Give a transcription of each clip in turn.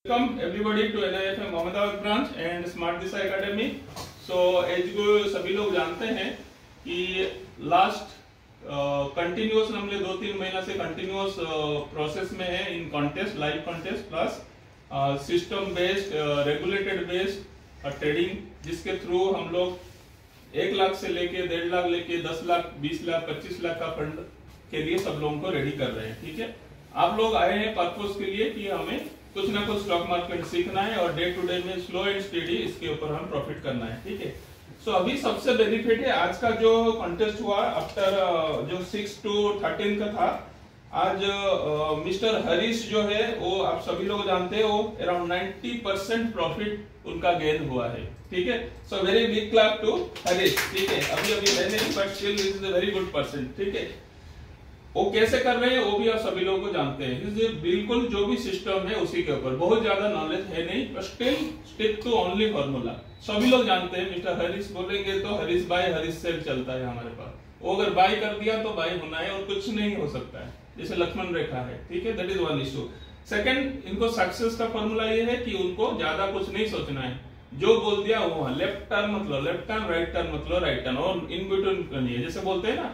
Welcome everybody to NIFM Ahmedabad branch and Smart Disha Academy. So as को सभी लोग जानते हैं कि लास्ट कंटिन्यूअस हमने 2-3 महीना से कंटिन्यूअस प्रोसेस में है in contest, live contest plus system based regulated based trading, जिसके थ्रू हम लोग 1 लाख से लेके 1.5 लाख लेके 10 लाख 20 लाख 25 लाख का फंड के लिए सब लोगों को रेडी कर रहे हैं। ठीक है, आप लोग आए हैं पर्पस के लिए कि हमें कुछ ना कुछ स्टॉक मार्केट सीखना है और डे टू डे में स्लो एंड स्टेडी इसके ऊपर हम प्रॉफिट करना है। ठीक है, सो अभी सबसे बेनिफिट है आज का जो कॉन्टेस्ट हुआ आफ्टर जो 6 to 13 का था। आज मिस्टर हरीश जो है वो आप सभी लोग जानते हैं, वो अराउंड 90% प्रॉफिट उनका गेन हुआ है। ठीक है, so very big clap to Harish. ठीक है, अभी है नहीं but still this is a very good person. ठीक है, वो कैसे कर रहे हैं वो भी आप सभी लोगों को जानते हैं। इसलिए बिल्कुल जो भी सिस्टम है उसी के ऊपर बहुत ज्यादा नॉलेज है नहीं, but still stick to only formula. सभी लोग जानते हैं मिस्टर हरीश बोलेंगे तो हरीश बाय हरीश सेल चलता है हमारे पास। वो अगर बाय कर दिया तो बाय होना है और कुछ नहीं हो सकता है, जैसे लक्ष्मण रेखा है। ठीक है, that is one issue. Second, इनको सक्सेस का फॉर्मूला ये है कि उनको ज्यादा कुछ नहीं सोचना है, जो बोल दिया वो लेफ्ट टर्न मतलब लेफ्ट टर्न, राइट टर्न मतलब राइट टर्न, और इन बिटवीन करनी है। जैसे बोलते हैं ना,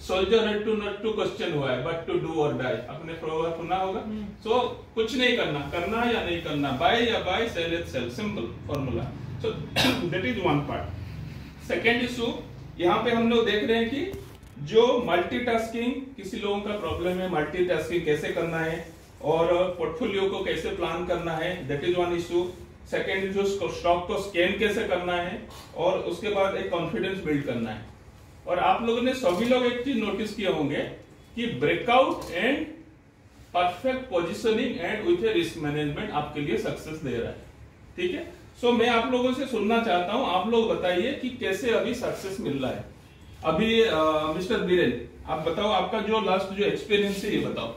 soldier had to not to question हुआ है but to do or die, आपने प्रोवर्ब सुना होगा। सो कुछ नहीं करना, करना या नहीं करना, बाय या बाय, सेल या sell, simple formula. So that is one part. Second issue, यहाँ पे हम लोग देख रहे हैं कि जो मल्टीटास्किंग किसी लोगों का प्रॉब्लम है, मल्टीटास्किंग कैसे करना है और पोर्टफोलियो को कैसे प्लान करना है, that is one issue. Second issue, stock को स्कैन कैसे करना है और उसके बाद एक कॉन्फिडेंस बिल्ड करना है। और आप लोगों ने सभी लोग एक चीज नोटिस किए होंगे कि breakout and perfect positioning and with A risk management आपके लिए सक्सेस दे रहा है। ठीक है, सो मैं आप लोगों से सुनना चाहता हूं, आप लोग बताइए कि कैसे अभी सक्सेस मिल रहा है। अभी मिस्टर बीरेन, आप बताओ, आपका जो लास्ट जो एक्सपीरियंस है ये बताओ।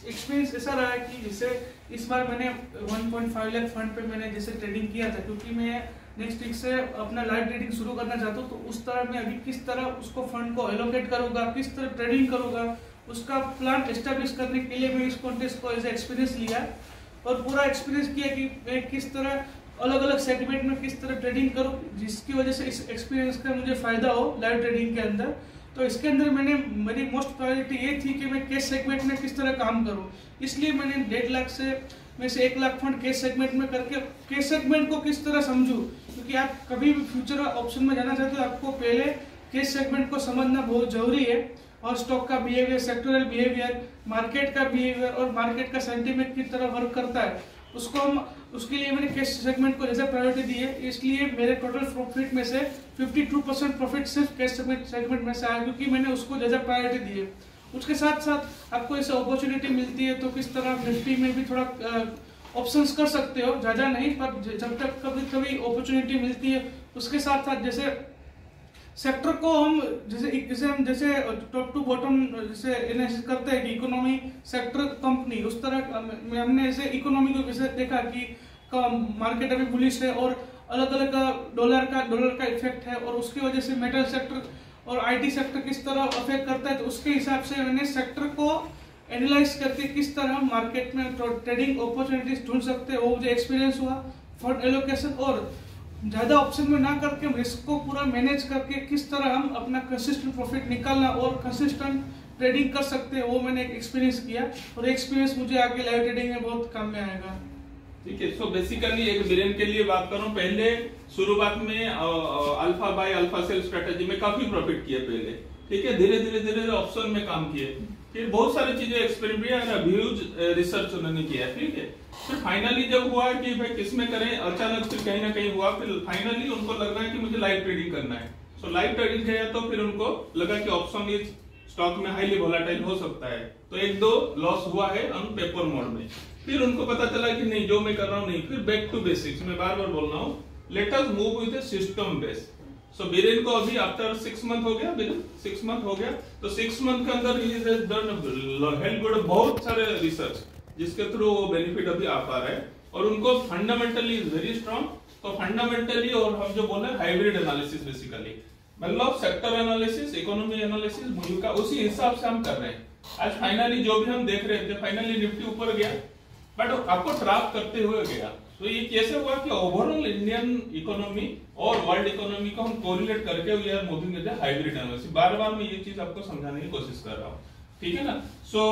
एक्सपीरियंस ऐसा रहा है कि जैसे इस बार मैंने 1.5 लाख फंड पे मैंने जैसे ट्रेडिंग किया था, क्योंकि मैं नेक्स्ट वीक से अपना लाइव ट्रेडिंग शुरू करना चाहता हूँ। तो उस तरह मैं अभी किस तरह उसको फंड को एलोकेट करूंगा, किस तरह ट्रेडिंग करूंगा, उसका प्लान एस्टेब्लिश करने के लिए मैं इस कॉन्टेस्ट को एज एक्सपीरियंस लिया और पूरा एक्सपीरियंस किया कि मैं किस तरह अलग अलग सेगमेंट में किस तरह ट्रेडिंग करूं, जिसकी वजह से इस एक्सपीरियंस का मुझे फायदा हो लाइव ट्रेडिंग के अंदर। तो इसके अंदर मेरी मोस्ट प्रायोरिटी ये थी कि मैं कैश सेगमेंट में किस तरह काम करूं, इसलिए मैंने 1.5 लाख में से 1 लाख फंड कैश सेगमेंट में करके कैश सेगमेंट को किस तरह समझूं, क्योंकि आप कभी भी फ्यूचर ऑप्शन में जाना चाहते हो आपको पहले कैश सेगमेंट को समझना बहुत जरूरी है, और स्टॉक का बिहेवियर, सेक्टोरल बिहेवियर, मार्केट का बिहेवियर और मार्केट का सेंटीमेंट किस तरह वर्क करता है उसके लिए मैंने कैश सेगमेंट को जैसे प्रायोरिटी दी है। इसलिए मेरे टोटल प्रॉफिट में से 52% प्रॉफिट सिर्फ कैश सेगमेंट में से आया, क्योंकि मैंने उसको जैसे प्रायोरिटी दी है। उसके साथ साथ आपको ऐसे अपॉर्चुनिटी मिलती है तो किस तरह निफ्टी में भी थोड़ा ऑप्शंस कर सकते हो, ज्यादा नहीं, पर जब तक कभी अपॉर्चुनिटी मिलती है उसके साथ साथ जैसे सेक्टर को हम जैसे टॉप टू बॉटम जैसे एनालिसिस करते हैं कि इकोनॉमी सेक्टर कंपनी, उस तरह हमने ऐसे इकोनॉमी को वैसे देखा कि मार्केट अभी बुलिश है और अलग अलग डॉलर का इफेक्ट है, और उसकी वजह से मेटल सेक्टर और आईटी सेक्टर किस तरह अफेक्ट करता है। तो उसके हिसाब से मैंने सेक्टर को एनालाइज करके किस तरह हम मार्केट में ट्रेडिंग अपॉर्चुनिटीज ढूंढ सकते हैं वो मुझे एक्सपीरियंस हुआ। फंड एलोकेशन और ज्यादा ऑप्शन में ना करके रिस्क को पूरा मैनेज करके किस तरह हम अपना कंसिस्टेंट प्रॉफिट निकालना और कंसिस्टेंट ट्रेडिंग कर सकते हैं, वो मैंने एक्सपीरियंस किया और एक्सपीरियंस मुझे आगे लाइव ट्रेडिंग में बहुत काम में आएगा। ठीक है, सो बेसिकली एक बिरेन के लिए बात करूं, पहले शुरुआत में alpha buy alpha sell strategy में काफी प्रॉफिट किए पहले। ठीक है, धीरे धीरे ऑप्शन में काम किए, फिर बहुत सारी चीजें एक्सपेरिमेंट ह्यूज रिसर्च उन्होंने किया। ठीक है, फिर फाइनली जब हुआ कि भाई किसमें करें, अचानक फिर कहीं ना कहीं हुआ, फिर फाइनली उनको लग रहा है कि मुझे लाइव ट्रेडिंग करना है। सो लाइव ट्रेडिंग किया तो फिर उनको लगा कि ऑप्शन इज स्टॉक में हाईली वोलेटाइल हो सकता है, तो 1-2 लॉस हुआ है ऑन पेपर मोड में। फिर उनको पता चला कि नहीं, जो मैं कर रहा हूँ नहीं, फिर बैक टू बेसिक्स। मैं बार बार बोल रहा हूँ, let us move with a system base. So Biren को अभी आफ्टर 6 मंथ हो गया, 6 मंथ हो गया, तो 6 मंथ के अंदर ही हैज डन हेल्प बहुत सारे रिसर्च, जिसके थ्रू वो बेनिफिट अभी आ पा रहा है। और उनको फंडामेंटली इज वेरी स्ट्रांग। तो फंडामेंटली और हम जो बोले हाइब्रिड एनालिसिस, बेसिकली मतलब सेक्टर एनालिसिस, इकोनॉमी एनालिसिस, भूमिका, उसी हिसाब से हम कर रहे हैं। आज फाइनली जो भी हम देख रहे थे, फाइनली निफ्टी ऊपर गया, बट आपको ट्रैप करते हुए गया। तो ये कैसे हुआ कि ओवरऑल इंडियन इकोनॉमी और वर्ल्ड इकोनॉमी को हम कोरिलेट करके we are moving with hybrid energy. बार बार मैं ये चीज आपको समझाने की कोशिश कर रहा हूँ, ठीक है ना। सो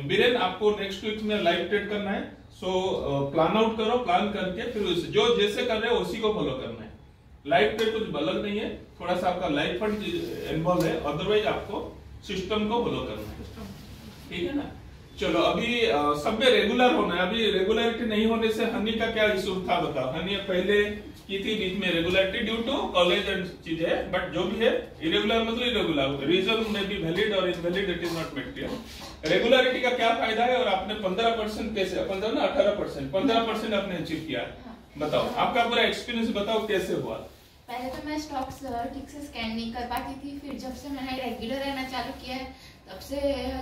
बीरेन आपको नेक्स्ट वीक में लाइव ट्रेड करना है। सो प्लान आउट करो, प्लान करके फिर जो जैसे कर रहे हो उसी को फॉलो करना है। लाइव ट्रेड कुछ अलग नहीं है, थोड़ा सा आपका लाइव फंड इन्वॉल्व है, अदरवाइज आपको सिस्टम को फॉलो करना है, ठीक है ना। चलो अभी सब में रेगुलर होना है। अभी रेगुलरिटी नहीं होने से हनी का क्या इशू था बताओ। हनी पहले की थी बीच में regularity due to college and चीजें, बट जो भी है इरेगुलर मतलब इरेगुलर, रीजन में भी वैलिड और invalid, it is not material. Regularity का क्या फायदा है और आपने 15% कैसे 15 ना 18% 15% आपने अचीव किया, बताओ आपका पूरा एक्सपीरियंस बताओ कैसे हुआ। पहले तो मैं स्टॉक्स ठीक से स्कैन नहीं कर पाती थी, फिर जब से मैंने रेगुलर रहना चालू किया है तब से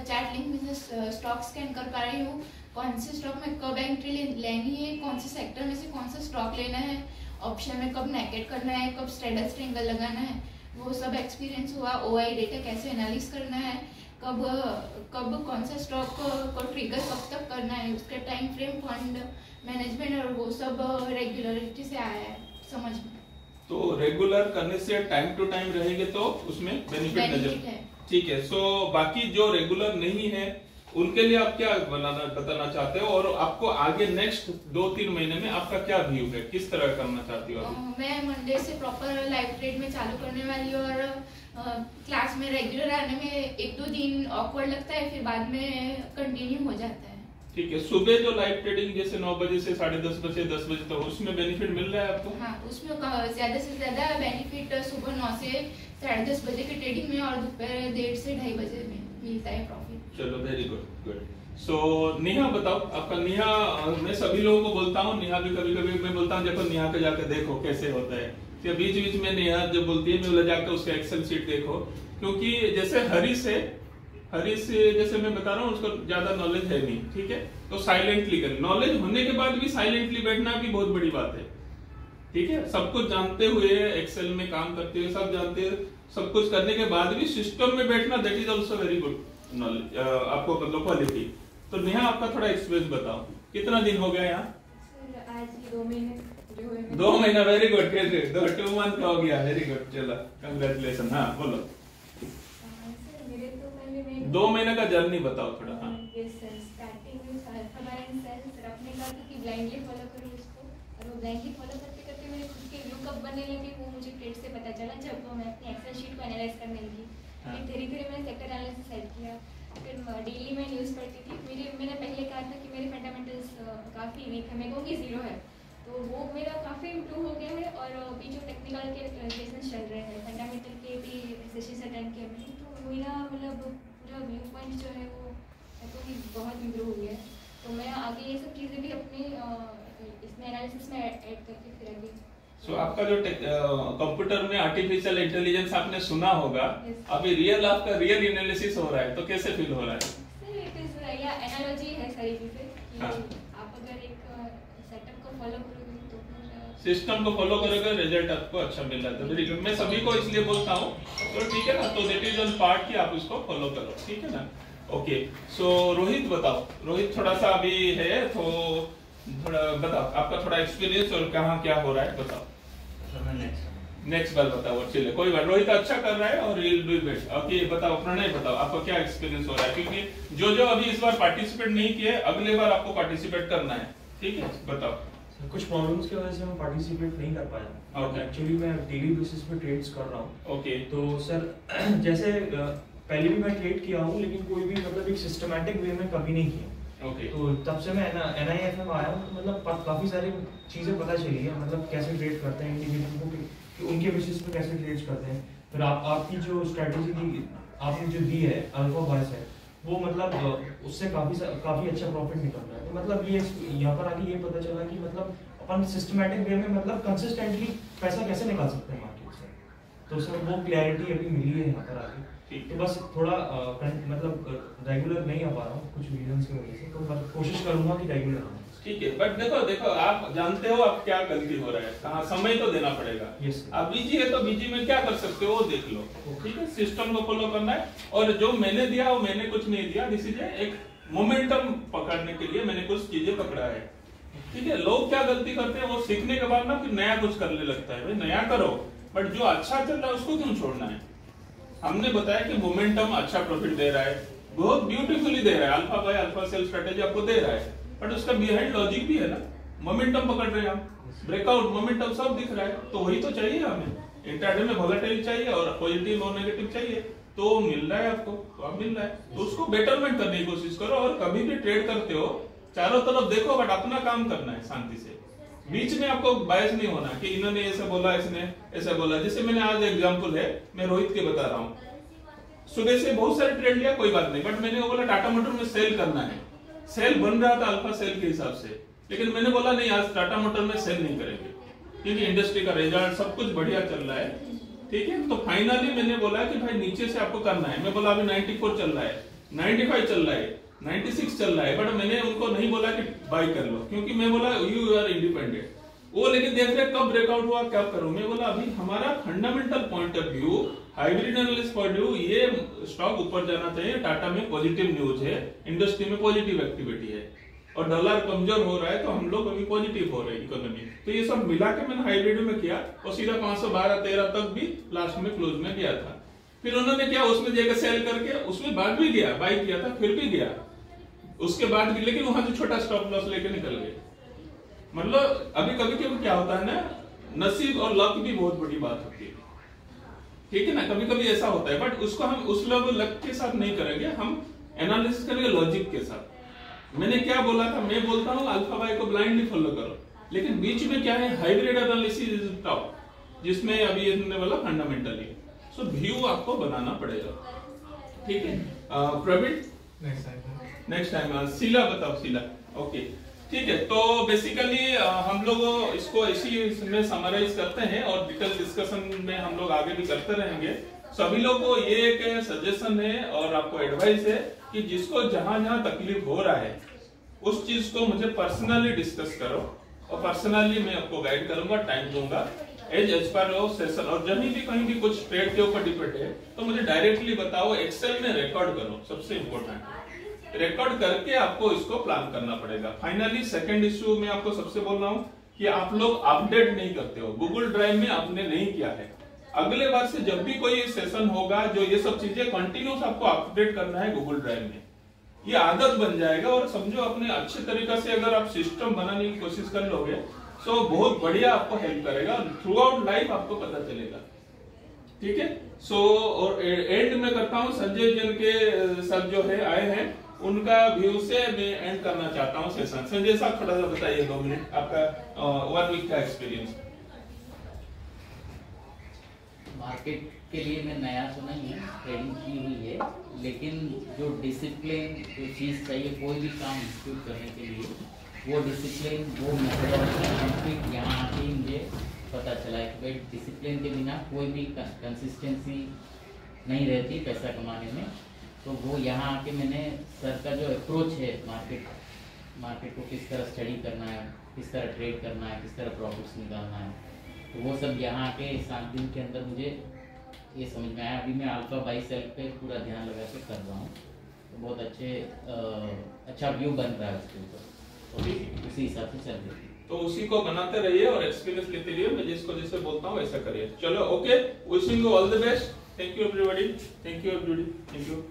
चैट लिंक में से स्टॉक स्कैन कर पा रही हूँ, कौन से स्टॉक में कब एंट्री लेनी है, कौन से सेक्टर में से कौन सा स्टॉक लेना है, ऑप्शन में कब नेकेट करना है, कब स्ट्रेडल ट्रेंगल लगाना है, वो सब एक्सपीरियंस हुआ। ओआई डेटा कैसे एनालिस करना है, कब कौन सा स्टॉक को ट्रिगर कब तक करना है, उसके टाइम फ्रेम, फंड मैनेजमेंट और वो सब रेगुलरिटी से आया है समझ में। तो रेगुलर करने से टाइम टू टाइम रहेंगे तो उसमें बेनिफिट नजर, ठीक है। सो बाकी जो रेगुलर नहीं है उनके लिए आप क्या बताना चाहते हो और आपको आगे नेक्स्ट 2-3 महीने में आपका क्या व्यू है, किस तरह करना चाहती हो अभी? मैं मंडे से प्रॉपर लाइव ट्रेड में चालू करने वाली हूँ और क्लास में रेगुलर आने में 1-2 दिन ऑकवर्ड लगता है, फिर बाद में कंटिन्यू हो जाता है। ठीक है। सुबह जो लाइव ट्रेडिंग जैसे 9 बजे से 10:30 बजे 10 बजे तक, उसमें बेनिफिट मिल रहा है आपको? हाँ, उसमें ज्यादा से ज्यादा बेनिफिट सुबह 9 से 10:30 बजे की ट्रेडिंग में और दोपहर 1:30 से 2:30 बजे में मिलता है प्रॉफिट। चलो वेरी गुड। सो नेहा बताओ आपका। नेहा मैं सभी लोगों को बोलता हूँ, नेहा भी कभी कभी मैं बोलता हूँ देखो नेहा के जाके देखो कैसे होता है, या बीच बीच में नेहा जब बोलती है मैं बोला जाकर उसका एक्सेल शीट देखो, क्योंकि जैसे हरीश जैसे मैं बता रहा हूँ उसको ज्यादा नॉलेज है नहीं, ठीक है। तो साइलेंटली करें, नॉलेज होने के बाद भी साइलेंटली बैठना भी बहुत बड़ी बात है, ठीक है। सब कुछ जानते हुए एक्सेल में काम करते हुए सब जानते हुए सब कुछ करने के बाद भी सिस्टम में बैठना, that is also very good knowledge आपको, मतलब क्वालिटी। तो नेहा आपका थोड़ा एक्सपीरियंस बताओ, कितना दिन हो गया यहाँ? आज 2 महीने 2 महीना, वेरी गुड। 2 मंथ हो गया, वेरी गुड। चलो कंग्रेचुलेशन। हाँ बोलो। 2 महीने का जर्नी बताओ थोड़ा। हाँ स्टार्टिंग में हमारे रखने का कि ब्लाइंडली फॉलो करूँ उसको, और वो ब्लाइंडली फॉलो करते करते मेरे खुद के व्यू कब बनने लगे वो मुझे ट्रेड से पता चला, जब मैं अपनी एक्सेल शीट को एनालाइज करने लगी। फिर धीरे धीरे मैंने सेक्टर एनालिसिस सेट किया, फिर डेली में न्यूज़ पढ़ती थी। मैंने पहले कहा था कि मेरे फंडामेंटल्स काफ़ी वीक है, मैं कहूँगी 0 है, तो वो मेरा काफ़ी इम्प्रूव हो गया है। और अभी जो टेक्निकल के सेशंस चल रहे हैं फंडामेंटल के भी सेशंस अटेंड किए मैंने, तो मेरा मतलब पूरा व्यू पॉइंट जो है वो तो ही बहुत इम्प्रूव हो गया है। तो मैं आगे ये सब चीज़ें भी अपनी इसमें एनालिसिस में ऐड करके फिर आगे। सो आपका जो कंप्यूटर में आर्टिफिशियल इंटेलिजेंस आपने सुना होगा, अभी रियल आपका रियल एनालिसिस हो रहा है, तो कैसे फील हो रहा है? सर इट इज या एनालॉजी है सारी चीजें कि आप अगर एक सेटअप को फॉलो करोगे तो सिस्टम को फॉलो करोगे रिजल्ट आपको अच्छा मिल रहा है, तो वेरी गुड। मैं सभी को इसलिए बोलता हूँ, तो ठीक है ना, तो दैट इज ऑन पार्ट कि आप इसको फॉलो करो, ठीक है ना। ओके। सो रोहित बताओ, रोहित थोड़ा सा अभी है तो थोड़ा बताओ आपका थोड़ा एक्सपीरियंस और कहाँ क्या हो रहा है बताओ। नेक्स्ट बार बताओ, चलिए कोई बात। रोहित अच्छा कर रहा है और विल डू बेस्ट। ओके बताओ, प्रणय बताओ आपका क्या एक्सपीरियंस हो रहा है, क्योंकि जो अभी इस बार पार्टिसिपेट नहीं किए अगले बार आपको पार्टिसिपेट करना है, ठीक है। बताओ। कुछ प्रॉब्लम्स की वजह से मैं पार्टिसिपेट नहीं कर पाया। ओके। एक्चुअली मैं डेली बेसिस पे ट्रेड्स कर रहा हूँ। ओके। तो सर जैसे पहले भी मैं ट्रेड किया हूँ, लेकिन कोई भी मतलब एक सिस्टमैटिक वे में कभी नहीं किया। ओके। तो तब से मैं NIFM आया हूँ, तो मतलब काफ़ी सारी चीज़ें पता चली है, मतलब कैसे ट्रेड करते हैं इंडिविजुअल को, कि उनके बेसिस पे कैसे ट्रेड्स करते हैं। फिर आपकी जो स्ट्रेटेजी दी आपने जो दी है अल्फा बायस है, वो मतलब उससे काफ़ी अच्छा प्रॉफिट निकल रहा है। तो मतलब ये यहाँ पर आके ये पता चला कि मतलब अपन सिस्टमैटिक वे में मतलब कंसिस्टेंटली पैसा कैसे निकाल सकते हैं मार्केट से। तो सर वो क्लैरिटी अभी मिली है यहाँ पर आके। तो बस थोड़ा मतलब रेगुलर नहीं आ पा रहा हूँ कुछ रीजंस की वजह से, तो बस कोशिश करूंगा कि रेगुलर आऊँ। ठीक है, बट देखो आप जानते हो आप क्या गलती हो रहा है, कहाँ समय तो देना पड़ेगा। आप बिजी है तो बिजी में क्या कर सकते हो वो देख लो, ठीक है। सिस्टम को फॉलो करना है, और जो मैंने दिया वो मैंने कुछ नहीं दिया, दिस इज एक मोमेंटम पकड़ने के लिए मैंने कुछ चीजें पकड़ा है। ठीक है, लोग क्या गलती करते हैं, वो सीखने के बाद ना फिर नया कुछ करने लगता है। भाई नया करो, बट जो अच्छा चल रहा है उसको क्यों छोड़ना है। हमने बताया कि मोमेंटम अच्छा प्रॉफिट दे रहा है, बहुत ब्यूटीफुली दे रहा है, alpha buy alpha sell strategy आपको दे रहा है, बट उसका बिहाइंड लॉजिक भी है ना। मोमेंटम पकड़ रहे हैं हम, ब्रेकआउट मोमेंटम सब दिख रहा है, तो वही तो चाहिए हमें। इंट्राडे में वोलेटाइल चाहिए और पॉजिटिव और नेगेटिव चाहिए, तो मिल रहा है आपको, तो अब मिल रहा है, तो उसको बेटरमेंट करने की कोशिश करो। और कभी भी ट्रेड करते हो चारों तरफ देखो, बट अपना काम करना है शांति से। बीच में आपको बायस नहीं होना कि इन्होंने ऐसा बोला, इसने ऐसा बोला। जैसे मैंने आज एग्जांपल है, मैं रोहित के बता रहा हूँ, सुबह से बहुत सारे ट्रेड लिया, कोई बात नहीं, बट मैंने वो बोला टाटा मोटर में सेल करना है, सेल बन रहा था अल्फा सेल के हिसाब से, लेकिन मैंने बोला नहीं, आज टाटा मोटर में सेल नहीं करेंगे क्योंकि इंडस्ट्री का रिजल्ट सब कुछ बढ़िया चल रहा है। ठीक है, तो फाइनली मैंने बोला कि भाई नीचे से आपको करना है। मैं बोला अभी 94 चल रहा है, 95 चल रहा है, 96 चल रहा है, बट मैंने उनको नहीं बोला कि बाय कर लो, क्योंकि मैं बोला यू आर इंडिपेंडेंट। वो लेकिन देख रहे कब ब्रेकआउट हुआ क्या करूं। मैं बोला अभी हमारा fundamental point of view, hybrid analysis point of view, ये स्टॉक ऊपर जाना चाहिए, टाटा में पॉजिटिव न्यूज है, इंडस्ट्री में पॉजिटिव एक्टिविटी है और डॉलर कमजोर हो रहा है, तो हम लोग अभी पॉजिटिव हो रहे हैं इकोनॉमी। तो ये सब मिला के मैंने हाइब्रिड में किया और सीधा 512-13 तक भी लास्ट में क्लोज में गया था। फिर उन्होंने क्या, उसमें जाकर सेल करके उसमें बाद भी गया, बाई किया था, फिर भी गया उसके बाद भी, लेकिन वहां से छोटा स्टॉप लॉस लेके निकल गए। मतलब अभी कभी कभी क्या होता है ना, नसीब और लक भी बहुत बड़ी बात होती है। ठीक है ना, कभी कभी ऐसा होता है, बट उसको हम उस लेवल लक के साथ नहीं करेंगे, हम एनालिसिस करेंगे लॉजिक के साथ। मैंने क्या बोला था, मैं बोलता हूँ अल्फा बाय को ब्लाइंडली फॉलो करो, लेकिन बीच में क्या है, हाइब्रिड एनालिसिस इज टॉप, जिसमें अभी ये तुमने बोला फंडामेंटली, सो व्यू आपको बनाना पड़ेगा। ठीक है प्रवीण, नेक्स्ट टाइम शीला बताओ, शीला। ओके ठीक है, तो बेसिकली हम लोग इसको इसी में समराइज करते हैं और डिटेल डिस्कशन में हम लोग आगे भी करते रहेंगे। सभी लोगों को ये एक सजेशन है और आपको एडवाइस है कि जिसको जहां जहां तकलीफ हो रहा है उस चीज को मुझे पर्सनली डिस्कस करो और पर्सनली मैं आपको गाइड करूंगा, टाइम दूंगा एज पर सेशन। और जब भी कहीं भी कुछ ट्रेड के ऊपर डिपेंड है तो मुझे डायरेक्टली बताओ, एक्सेल में रिकॉर्ड करो, सबसे इंपॉर्टेंट रिकॉर्ड करके आपको इसको प्लान करना पड़ेगा। फाइनली सेकंड इश्यू में आपको सबसे बोल रहा हूँ कि आप लोग अपडेट नहीं करते हो, गूगल ड्राइव में आपने नहीं किया है। अगले बार से जब भी कोई सेशन होगा, जो ये सब चीजें कंटिन्यूस आपको अपडेट करना है गूगल ड्राइव में, ये आदत बन जाएगा। और समझो अपने अच्छे तरीका से अगर आप सिस्टम बनाने की कोशिश कर लोगे तो बहुत बढ़िया आपको हेल्प करेगा, थ्रू आउट लाइफ आपको पता चलेगा। ठीक है, सो और एंड में करता हूँ, संजय जन के साथ जो है आए हैं उनका व्यू से मैं एंड करना चाहता हूँ सेशन। संजय साहब थोड़ा सा बताइए 2 मिनट, आपका 1 वीक का एक्सपीरियंस। मार्केट के लिए मैं नया तो नहीं है, ट्रेडिंग की हुई है, लेकिन जो डिसिप्लिन जो चीज़ चाहिए कोई भी काम इंस्टीट्यूट करने के लिए, वो डिसिप्लिन वो मेथडोलॉजी यहाँ आके मुझे पता चला है कि भाई डिसिप्लिन के बिना कोई भी कंसिस्टेंसी नहीं रहती पैसा कमाने में। तो वो यहाँ आके मैंने सर का जो अप्रोच है मार्केट को किस तरह स्टडी करना है, किस तरह ट्रेड करना है, किस तरह प्रॉफिट्स निकालना है, तो वो सब यहाँ आके 7 दिन के अंदर मुझे ये समझ में आया। अभी मैं अल्फा बाय सेल पे पूरा ध्यान लगा के कर रहा हूँ, तो बहुत अच्छा व्यू बन रहा है उसके ऊपर, तो उसी हिसाब से चल रही है। तो उसी को बनाते रहिए और एक्सपीरियंस लेते रहिए, मैं जिसको जैसे बोलता हूँ वैसा करिए। चलो okay, wishing you all the best, thank you everybody, thank you everybody, thank you.